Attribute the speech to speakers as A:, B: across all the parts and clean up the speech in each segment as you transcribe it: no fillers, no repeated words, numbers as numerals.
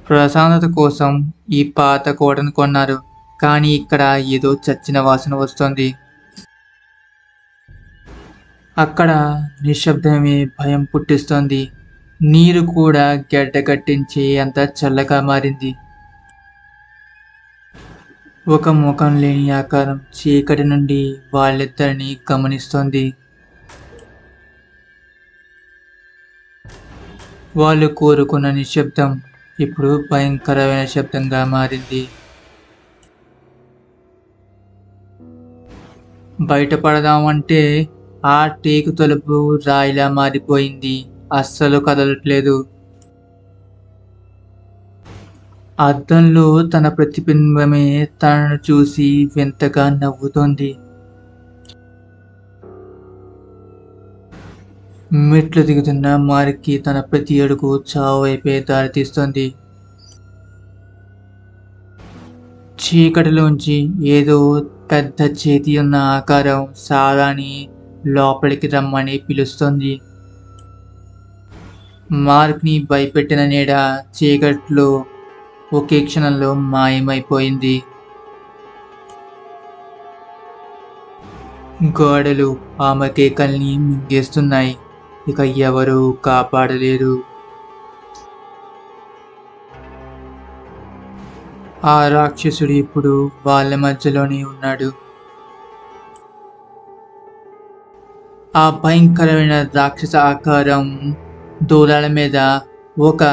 A: ప్రశాంతత కోసం ఈ పాత కోటను కొన్నారు. కానీ ఇక్కడ ఏదో చచ్చిన వాసన వస్తోంది. అక్కడ నిశ్శబ్దమే భయం పుట్టిస్తోంది. నీరు కూడా గడ్డకట్టించే అంత చల్లగా మారింది. ఒక ముఖం లేని ఆకారం చీకటి నుండి వాళ్ళిద్దరిని గమనిస్తోంది. వాళ్ళు కోరుకున్న నిశ్శబ్దం ఇప్పుడు భయంకరమైన శబ్దంగా మారింది. బయటపడదామంటే ఆ టేకు తలుపు రాయిలా మారిపోయింది. అస్సలు కదలట్లేదు. అద్దంలో తన ప్రతిబింబమే తనను చూసి వింతగా నవ్వుతోంది. మెట్లు దిగుతున్న మార్కి తన ప్రతి అడుగు చావు వైపే దారితీస్తోంది. చీకటిలోంచి ఏదో పెద్ద చేతి ఉన్న ఆకారం సారాని లోపలికి రమ్మని పిలుస్తోంది. మార్క్ని భయపెట్టిన నీడ చీకట్లో ఒకే క్షణంలో మాయమైపోయింది. గోడలు ఆమె కేకల్ని మింగేస్తున్నాయి. ఇక ఎవరూ కాపాడలేరు. ఆ రాక్షసుడు ఇప్పుడు వాళ్ళ మధ్యలోనే ఉన్నాడు. ఆ భయంకరమైన రాక్షస ఆకారం దూలాల మీద ఒక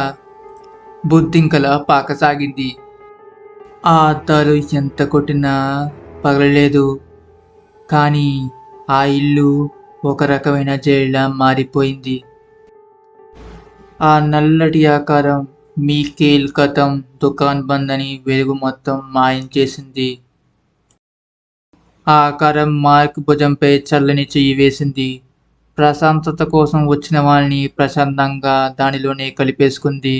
A: బుద్ధింకలా పాకసాగింది. ఆ అద్దాలు ఎంత కొట్టినా పగలలేదు. కానీ ఆ ఇల్లు ఒక రకమైన జైలులా మారిపోయింది. ఆ నల్లటి ఆకారం మీకేల్ కథం దుకాన్ బంద్ అని వెలుగు మొత్తం మాయం చేసింది. ఆ ఆకారం మార్క్ భుజంపై చల్లని చెయ్యి వేసింది. ప్రశాంతత కోసం వచ్చిన వాళ్ళని ప్రశాంతంగా దానిలోనే కలిపేసుకుంది.